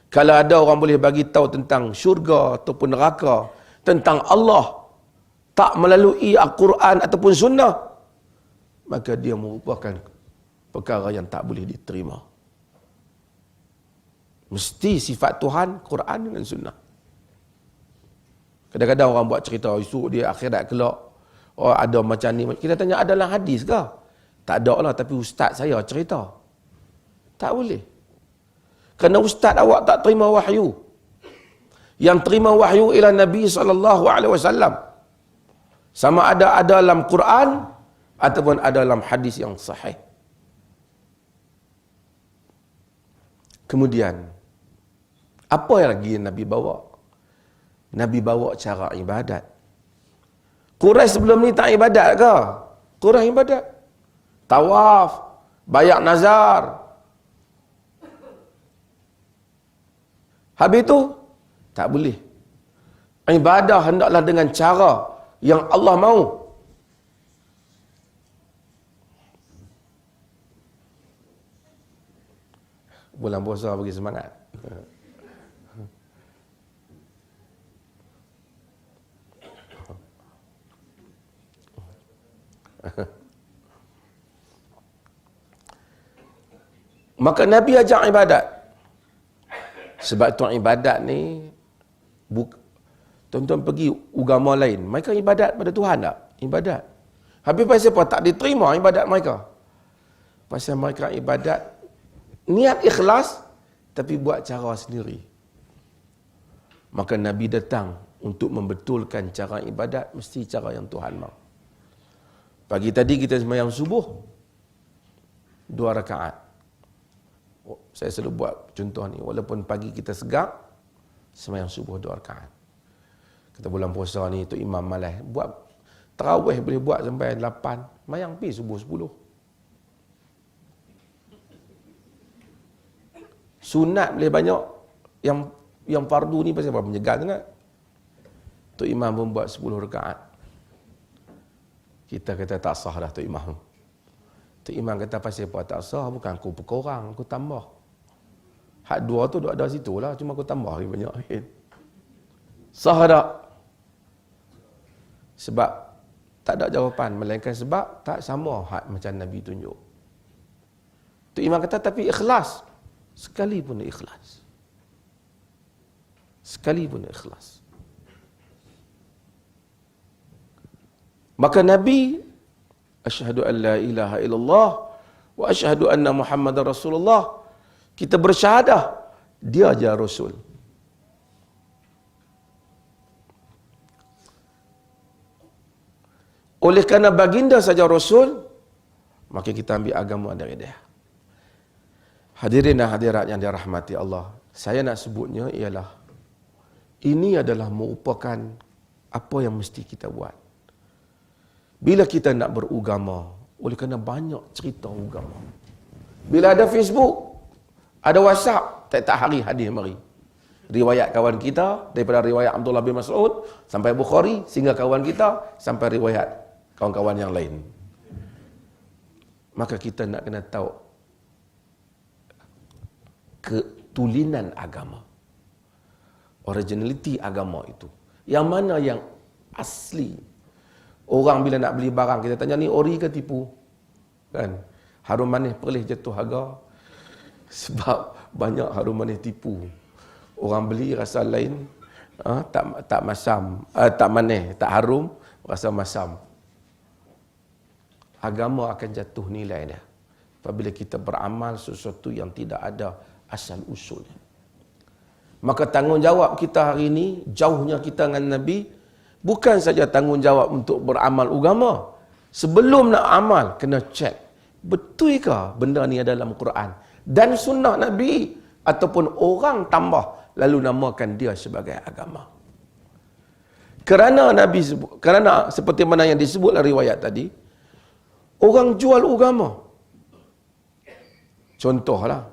Kalau ada orang boleh bagi tahu tentang syurga ataupun neraka, tentang Allah, tak melalui Al-Quran ataupun sunnah, maka dia merupakan perkara yang tak boleh diterima. Mesti sifat Tuhan, Quran dan sunnah. Kadang-kadang orang buat cerita, esok dia akhirat kelak, oh ada macam ni. Kita tanya, adalah hadis ke? Tak ada lah, tapi ustaz saya cerita. Tak boleh. Kerana ustaz awak tak terima wahyu. Yang terima wahyu ialah Nabi SAW. Sama ada dalam Quran ataupun ada dalam hadis yang sahih. Kemudian, apa yang lagi Nabi bawa? Nabi bawa cara ibadat. Quraisy sebelum ni tak ibadat ke? Quraisy ibadat. Tawaf, bayar nazar. Habis itu, tak boleh. Ibadah hendaklah dengan cara yang Allah mahu. Bulan puasa bagi semangat. Maka Nabi ajak ibadat. Sebab tu ibadat ni, tuan-tuan pergi agama lain, mereka ibadat pada Tuhan tak? Ibadat. Habis pasal apa? Tak diterima ibadat mereka. Pasal mereka ibadat, niat ikhlas, tapi buat cara sendiri. Maka Nabi datang untuk membetulkan cara ibadat, mesti cara yang Tuhan mahu. Pagi tadi kita sembahyang subuh, 2 rakaat. Saya selalu buat contoh ni, walaupun pagi kita segak, sembahyang subuh 2 rakaat. Kita bulan puasa ni, tu imam malas buat tarawih, boleh buat sampai 8, sembahyang pergi subuh 10. Sunat boleh banyak, yang fardu ni pasal apa? Menyegar sangat. Tu imam pun buat 10 rakaat. Kita kata tak sah dah tu imam. Tu imam kata pasal apa tak sah, bukan aku berkurang, aku tambah. Hak dua tu duk ada situ lah, cuma aku tambah lagi banyak. Sah tak? Sebab tak ada jawapan, melainkan sebab tak sama hak macam Nabi tunjuk. Tu imam kata tapi ikhlas. Sekali pun ikhlas. Sekali pun ikhlas. Maka Nabi asyhadu an la ilaha illallah wa asyhadu anna Muhammadar Rasulullah. Kita bersyahadah dia je Rasul. Oleh kerana baginda saja Rasul, maka kita ambil agama dari dia. Hadirin dan hadirat yang dirahmati Allah, saya nak sebutnya ialah ini adalah merupakan apa yang mesti kita buat. Bila kita nak berugama, oleh kerana banyak cerita agama. Bila ada Facebook, ada WhatsApp, tak hari hadis mari. Riwayat kawan kita, daripada riwayat Abdullah bin Mas'ud, sampai Bukhari, sehingga kawan kita, sampai riwayat kawan-kawan yang lain. Maka kita nak kena tahu ketulinan agama. Originality agama itu. Yang mana yang asli. Orang bila nak beli barang, kita tanya ni ori ke tipu? Kan? Harum manis perlis jatuh harga. Sebab banyak harum manis tipu. Orang beli rasa lain, tak masam, tak manis, tak harum, rasa masam. Agama akan jatuh nilai dia apabila kita beramal sesuatu yang tidak ada asal usulnya. Maka tanggungjawab kita hari ini, jauhnya kita dengan Nabi, bukan saja tanggungjawab untuk beramal agama. Sebelum nak amal, kena cek. Betulkah benda ni ada dalam Quran dan sunnah Nabi, ataupun orang tambah lalu namakan dia sebagai agama. Kerana Nabi sebut, kerana seperti mana yang disebut dalam riwayat tadi, orang jual agama. Contohlah,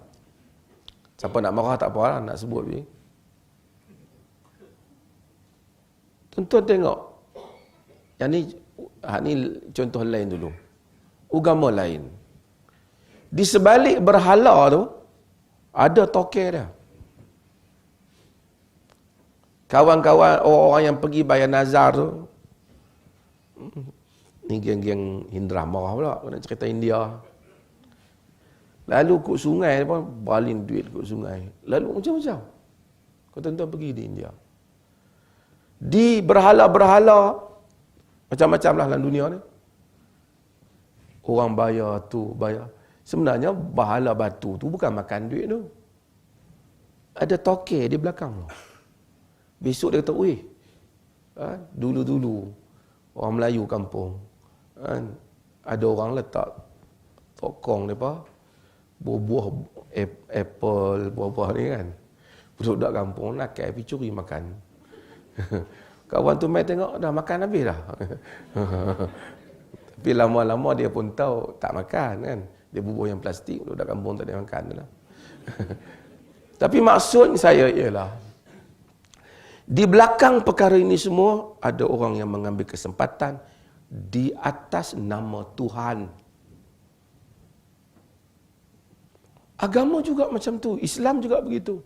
siapa nak marah tak apa lah, nak sebut ni. Tuan-tuan tengok, yang ni contoh lain dulu. Agama lain. Di sebalik berhala tu, ada tokel dia. Kawan-kawan, orang-orang yang pergi bayar nazar tu, ni geng-geng Indra marah pula, nak cerita India. Lalu kut sungai pun, baling duit kut sungai. Lalu macam-macam. Kau tuan-tuan pergi di India. Di berhala-berhala, macam-macam lah dalam dunia ni. Orang bayar tu, bayar. Sebenarnya berhala batu tu bukan makan duit tu. Ada tokel di belakang. Besok dia kata, weh, dulu-dulu orang Melayu kampung, ada orang letak tokong dia apa, buah-buah apple, buah-buah ni kan. Budak-budak kampung nak pergi curi makan. Kawan tu mai tengok dah makan habis dah. Tapi lama-lama dia pun tahu tak makan kan. Dia bubuh yang plastik, budak kampung tak ada makan dah. Tapi maksud saya ialah di belakang perkara ini semua ada orang yang mengambil kesempatan di atas nama Tuhan. Agama juga macam tu, Islam juga begitu.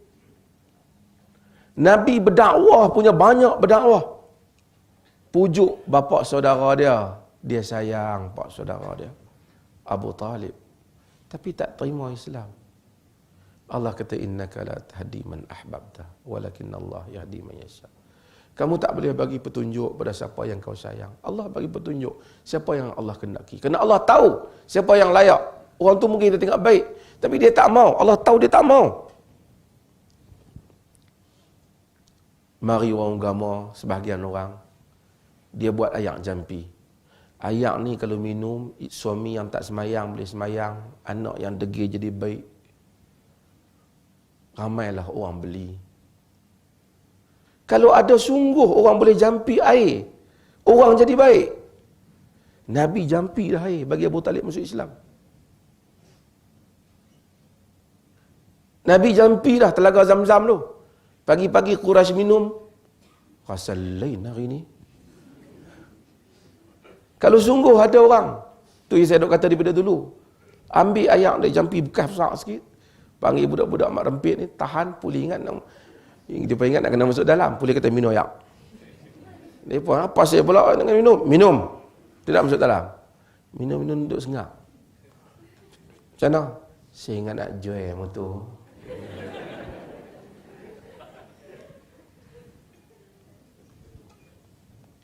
Nabi berdakwah, punya banyak berdakwah. Pujuk bapa saudara dia, dia sayang pak saudara dia, Abu Talib. Tapi tak terima Islam. Allah kata innaka la tahdi man ahbabta walakin Allah yahdi man yasha. Kamu tak boleh bagi petunjuk pada siapa yang kau sayang. Allah bagi petunjuk siapa yang Allah kehendaki. Kerana Allah tahu siapa yang layak. Orang tu mungkin dia tengok baik, tapi dia tak mau. Allah tahu dia tak mau. Mari orang agama, sebahagian orang, dia buat ayak jampi. Ayak ni kalau minum, suami yang tak semayang boleh semayang, anak yang degil jadi baik. Ramailah orang beli. Kalau ada sungguh orang boleh jampi air, orang jadi baik. Nabi jampi dah air bagi Abu Talib masuk Islam. Nabi jampi dah telaga Zam-Zam tu. Pagi-pagi Quraisy minum, rasa lain hari ni. Kalau sungguh ada orang, tu yang saya duk kata daripada dulu, Ambil ayak dia jampi bekas besar sikit. Panggil budak-budak mak rempit ni, tahan, puli ingat nak, dia pun ingat nak kena masuk dalam. Puli kata minum ayak. Dia pun, apa saya pula dengan minum? Minum. Tidak masuk dalam. Minum-minum duduk sengak. Macam mana? Saya ingat nak jual motor.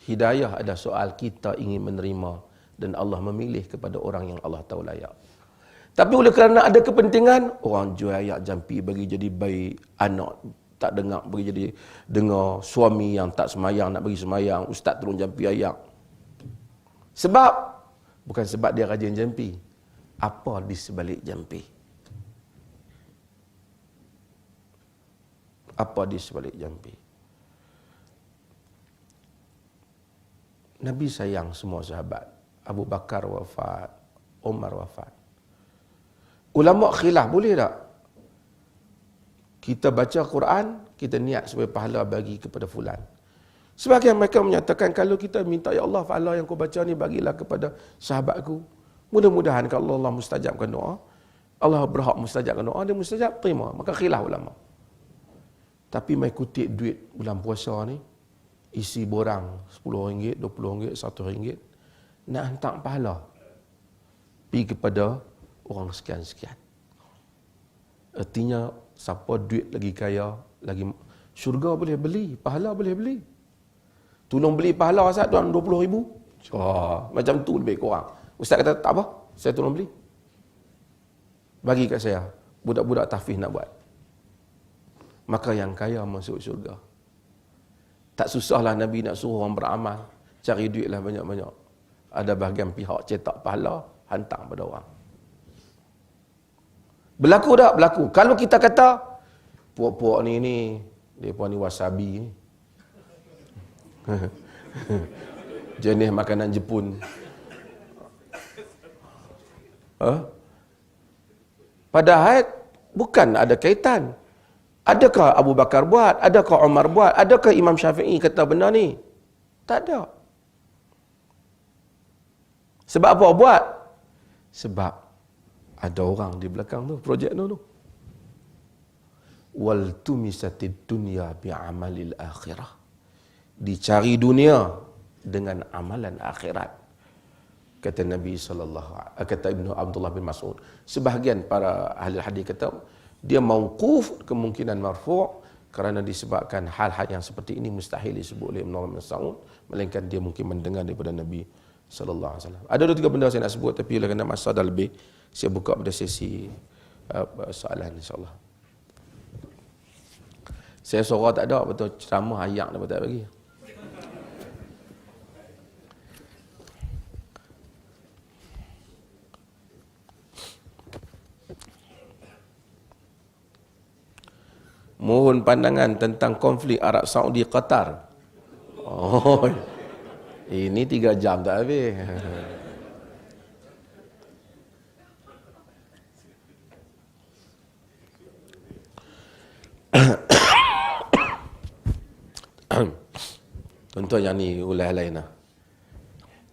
Hidayah ada soal kita ingin menerima dan Allah memilih kepada orang yang Allah tahu layak. Tapi oleh kerana ada kepentingan, orang jual ayak jampi bagi jadi baik, anak tak dengar bagi jadi dengar, suami yang tak semayang nak bagi semayang, ustaz tolong jampi ayak. Sebab bukan sebab dia rajin jampi. Apa di sebalik jampi? Apa di sebalik jampi? Nabi sayang semua sahabat. Abu Bakar wafat, Umar wafat. Ulama khilaf, boleh tak kita baca Quran, kita niat sebagai pahala bagi kepada fulan? Sebahagian mereka menyatakan, kalau kita minta, ya Allah, pahala yang kau baca ni bagilah kepada sahabatku. Mudah-mudahan kalau Allah mustajabkan doa, Allah berhak mustajabkan doa, dia mustajab, terima. Maka khilaf ulama. Tapi mai kutip duit bulan puasa ni, isi borang RM10, RM20, RM1, nak hantar pahala pergi kepada orang sekian-sekian. Artinya, siapa duit lagi kaya, lagi syurga boleh beli, pahala boleh beli. Tolong beli pahala Ustaz, tuan RM20,000. Macam tu lebih kurang. Ustaz kata, tak apa, saya tolong beli. Bagi kat saya, budak-budak tahfiz nak buat. Maka yang kaya masuk syurga. Tak susahlah Nabi nak suruh orang beramal, cari duitlah banyak-banyak. Ada bahagian pihak cetak pahala, hantar pada orang. Berlaku tak? Berlaku. Kalau kita kata, puak-puak ni, dia pun ni wasabi ni. Jenis makanan Jepun. Padahal bukan ada kaitan. Adakah Abu Bakar buat? Adakah Umar buat? Adakah Imam Syafi'i kata benda ni? Tak ada. Sebab apa buat? Sebab ada orang di belakang tu, projek tu. Wal tumisatid dunya bi'amalil akhirah. Dicari dunia dengan amalan akhirat. Kata Nabi kata Ibnu Abdullah bin Mas'ud. Sebahagian para ahli hadis kata dia mauquf, kemungkinan marfu' kerana disebabkan hal-hal yang seperti ini mustahil disebut oleh Ibnu Mas'ud, melainkan dia mungkin mendengar daripada Nabi sallallahu alaihi wasallam. Ada 2-3 benda saya nak sebut, tapi oleh kerana masa dah lebih, saya buka pada sesi soalan insya-Allah. Saya suara tak ada, betul ceramah ayak dapat tak bagi. Mohon pandangan tentang konflik Arab Saudi Qatar. Oh, ini 3 jam tak habis. Contoh yang ni ulai lain lah.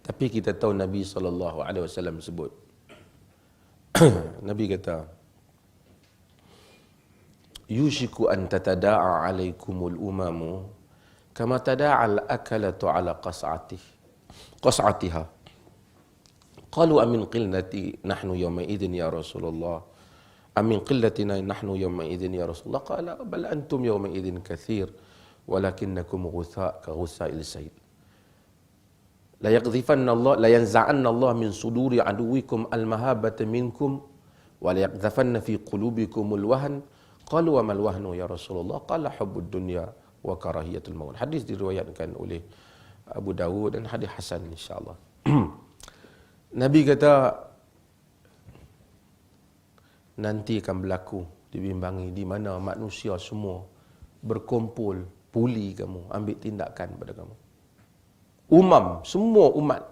Tapi kita tahu Nabi SAW sebut. Nabi kata, yushiku an tatada'a alaikumul umamu kama tada'al akalatu ala qas'atiha. Qalu amin qillati nahnu yawma idhin ya Rasulullah. Amin qillatina nahnu yawma idhin ya Rasulullah. Qala bal antum yawma idhin kathir walakinnakum ghutha' ka ghutha'il sayl. La yaqdhifanna Allah la yanza'anna Allah min suduri aduwikum al-mahabbata minkum wa la yaqdhafanna fi qulubikumul wahn. Qalu wa mal wahnu ya Rasulullah? Qala hubbud dunya wa karahiyatul maut. Hadis diriwayatkan oleh Abu Dawud dan hadis hasan insya-Allah. Nabi kata nanti akan berlaku dibimbangi di mana manusia semua berkumpul, puli kamu, ambil tindakan pada kamu. Semua umat.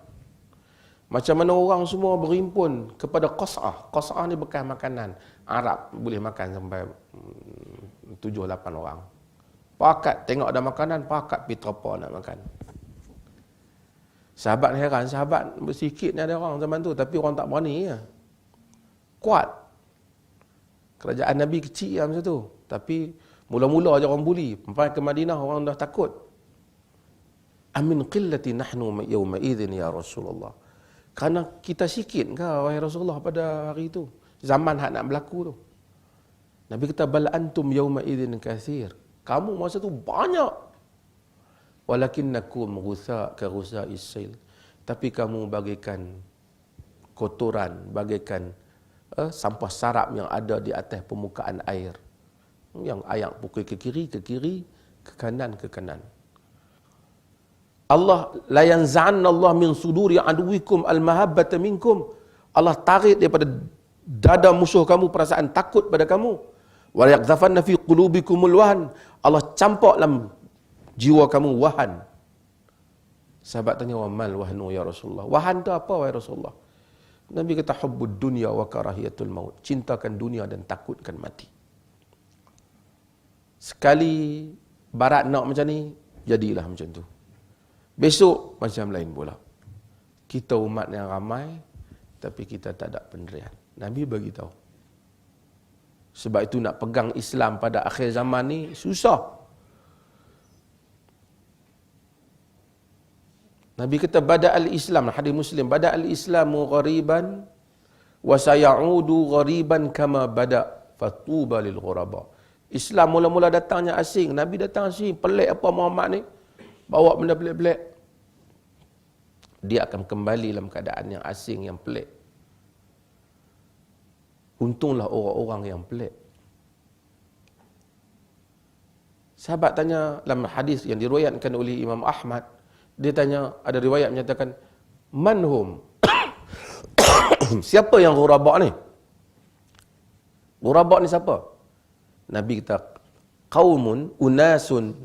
Macam mana orang semua berhimpun kepada qas'ah. Qas'ah ni bekas makanan Arab, boleh makan sampai 7-8 orang. Pakat tengok ada makanan, pakat pergi terpa nak makan. Sahabat heran, sahabat bersikit ni ada orang zaman tu, tapi orang tak berani ya. kuat. Kerajaan Nabi kecil masa tu. Tapi mula-mula je orang buli. Sampai ke Madinah orang dah takut. Amin qillati nahnu yawma idzin ya Rasulullah. Kerana kita sikit ke wahai Rasulullah pada hari itu. Zaman hak nak berlaku tu. Nabi kata bal antum yawma idzin katsir. Kamu masa tu banyak. Walakinnakum ghutha ka ghutha'is sail. Tapi kamu bagaikan kotoran, bagaikan sampah sarap yang ada di atas permukaan air. Yang air pukul ke kiri, ke kanan, ke kanan. Allah la yanza'anna Allah min suduri aduwikum al-mahabbata minkum. Allah tarik daripada dada musuh kamu perasaan takut pada kamu. Wa yaqdhafanna fi qulubikumul wahn. Allah campak dalam jiwa kamu wahan. Sahabat tanya, wa mal wahnu ya Rasulullah. Wahan tu apa wahai Rasulullah? Nabi kata hubbud dunya wa karahiyatul maut. Cintakan dunia dan takutkan mati. Sekali barat nak macam ni, jadilah macam tu. Besok macam lain pula. Kita umat yang ramai, tapi kita tak ada pendirian. Nabi bagi tahu. Sebab itu nak pegang Islam pada akhir zaman ni susah. Nabi kata bada al-Islam, hadis Muslim, bada al-Islamu ghariban wa sayaudu ghariban kama bada fatuba lil ghuraba. Islam mula-mula datangnya asing, Nabi datang asing, pelik apa Muhammad ni? Bawa benda pelik-pelik. Dia akan kembali dalam keadaan yang asing, yang pelik. Untunglah orang-orang yang pelik. Sahabat tanya dalam hadis yang diriwayatkan oleh Imam Ahmad, dia tanya, ada riwayat menyatakan, manhum? Siapa yang ghuraba ni? Ghuraba ni siapa? Nabi kata, qaumun unasun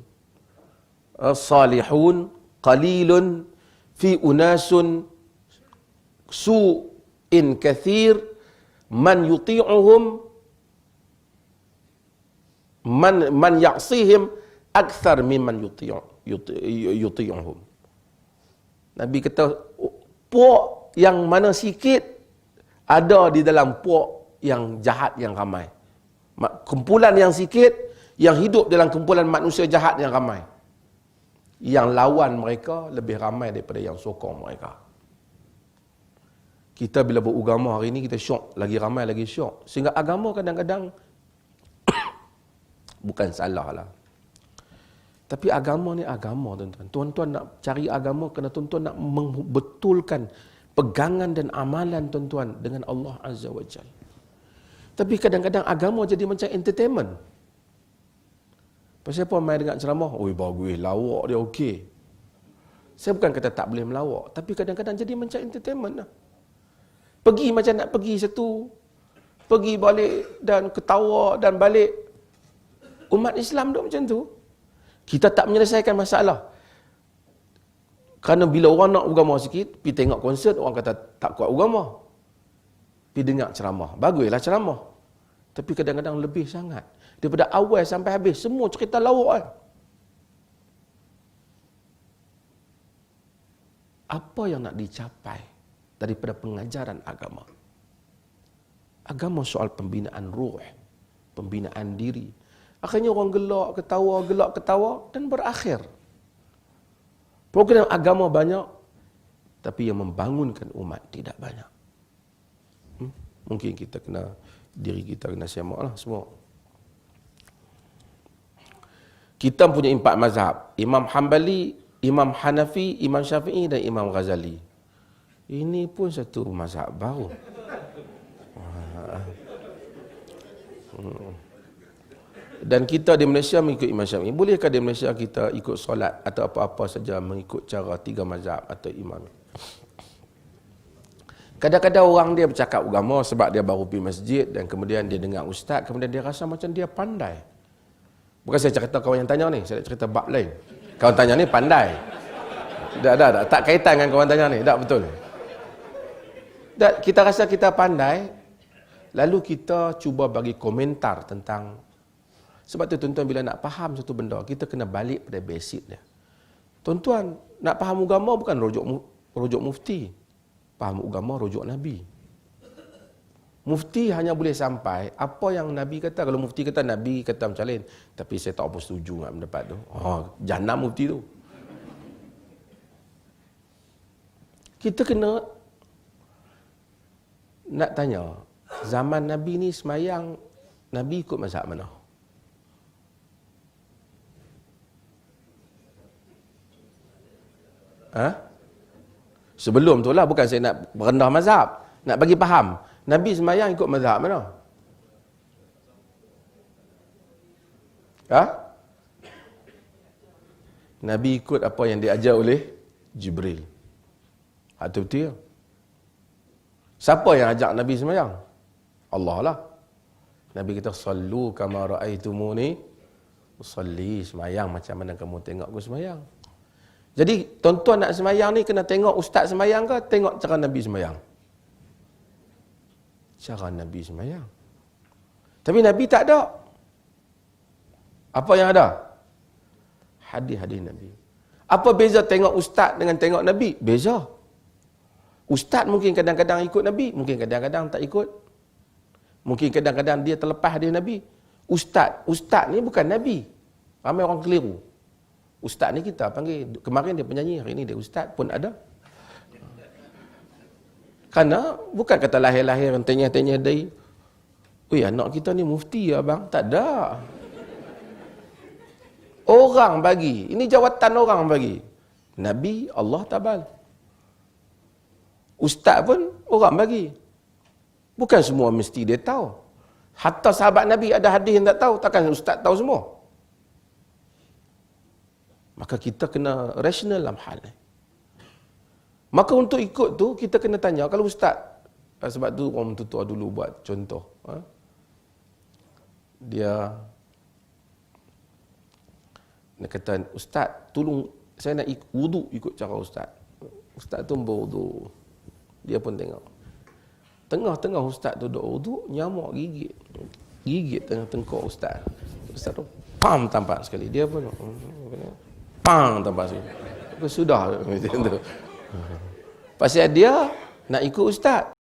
salihun qalilun fi unasun su'in kathir man yuti'uhum man ya'sihim akthar mimman yuti'uhum. Nabi kata puak yang mana sikit ada di dalam puak yang jahat yang ramai. Kumpulan yang sikit yang hidup dalam kumpulan manusia jahat yang ramai. Yang lawan mereka lebih ramai daripada yang sokong mereka. Kita bila beragama hari ini kita syok, lagi ramai lagi syok. Sehingga agama kadang-kadang bukan salah lah. Tapi agama ni agama tuan-tuan. Tuan-tuan nak cari agama kerana tuan-tuan nak membetulkan pegangan dan amalan tuan-tuan dengan Allah Azza wa Jalla. Tapi kadang-kadang agama jadi macam entertainment. Pasal apa main dengan ceramah? Oi bagus, lawak dia okey. Saya bukan kata tak boleh melawak, tapi kadang-kadang jadi macam entertainment lah. Pergi macam nak pergi satu, pergi balik dan ketawa dan balik. Umat Islam duk macam tu. Kita tak menyelesaikan masalah. Kerana bila orang nak agama sikit, pergi tengok konsert, orang kata tak kuat agama. Pergi dengar ceramah. Baguslah ceramah. Tapi kadang-kadang lebih sangat. Daripada awal sampai habis, semua cerita lawak kan. Apa yang nak dicapai daripada pengajaran agama? Agama soal pembinaan ruh, pembinaan diri. Akhirnya orang gelak ketawa dan berakhir. Program agama banyak, tapi yang membangunkan umat tidak banyak. Mungkin kita diri kita kena semak lah semua. Kita punya 4 mazhab. Imam Hanbali, Imam Hanafi, Imam Syafi'i dan Imam Ghazali. Ini pun satu mazhab baru. Dan kita di Malaysia mengikut Imam Syafi'i. Bolehkah di Malaysia kita ikut solat atau apa-apa saja mengikut cara 3 mazhab atau imam? Kadang-kadang orang dia bercakap agama sebab dia baru pergi masjid dan kemudian dia dengar ustaz, kemudian dia rasa macam dia pandai. Bukan saya cerita kawan yang tanya ni, saya nak cerita bab lain. Kawan tanya ni pandai. Tak kaitan dengan kawan tanya ni, tak betul. Kita rasa kita pandai, lalu kita cuba bagi komentar tentang. Sebab tu tuan-tuan bila nak faham satu benda, kita kena balik pada basic dia. Tuan-tuan, nak faham agama bukan rujuk mufti. Faham agama rujuk Nabi. Mufti hanya boleh sampai apa yang Nabi kata. Kalau mufti kata, Nabi kata macam lain. Tapi saya tak apa setuju dengan pendapat tu. Jannah mufti tu. Kita kena nak tanya, zaman Nabi ni semayang, Nabi ikut mazhab mana? Sebelum tu lah, bukan saya nak merendah mazhab. Nak bagi faham. Nabi semayang ikut mazhab mana? Nabi ikut apa yang diajar oleh Jibril. Itu betul ya? Siapa yang ajak Nabi semayang? Allah lah. Nabi kata, sallu kama ra'aitumuni usalli, semayang macam mana kamu tengok aku semayang. Jadi tuan-tuan nak semayang ni kena tengok ustaz semayang ke tengok cara Nabi semayang? Cara Nabi semayang. Tapi Nabi tak ada. Apa yang ada? Hadis-hadis Nabi. Apa beza tengok ustaz dengan tengok Nabi? Beza. Ustaz mungkin kadang-kadang ikut Nabi, mungkin kadang-kadang tak ikut. Mungkin kadang-kadang dia terlepas dari Nabi. Ustaz ni bukan Nabi. Ramai orang keliru. Ustaz ni kita panggil, kemarin dia penyanyi, hari ni dia ustaz pun ada. Kerana bukan kata lahir-lahir tanya-tanya dari, oi anak kita ni mufti ya bang. Tak ada. Orang bagi. Ini jawatan orang bagi. Nabi, Allah tabal. Ustaz pun orang bagi. Bukan semua mesti dia tahu. Hatta sahabat Nabi ada hadis yang tak tahu. Takkan ustaz tahu semua. Maka kita kena rasional dalam hal ni. Maka untuk ikut tu, kita kena tanya. Kalau ustaz, sebab tu orang tutua dulu buat contoh. Dia kata, ustaz, tolong saya nak wudu ikut cara ustaz. Ustaz tu berwudu. Dia pun tengok. Tengah-tengah ustaz tu duduk wudu, nyamuk gigit tengah tengkok ustaz. Ustaz tu pam tampak sekali. Dia pun pam tampak sekali. Sudah macam tu. Pasal dia nak ikut ustaz.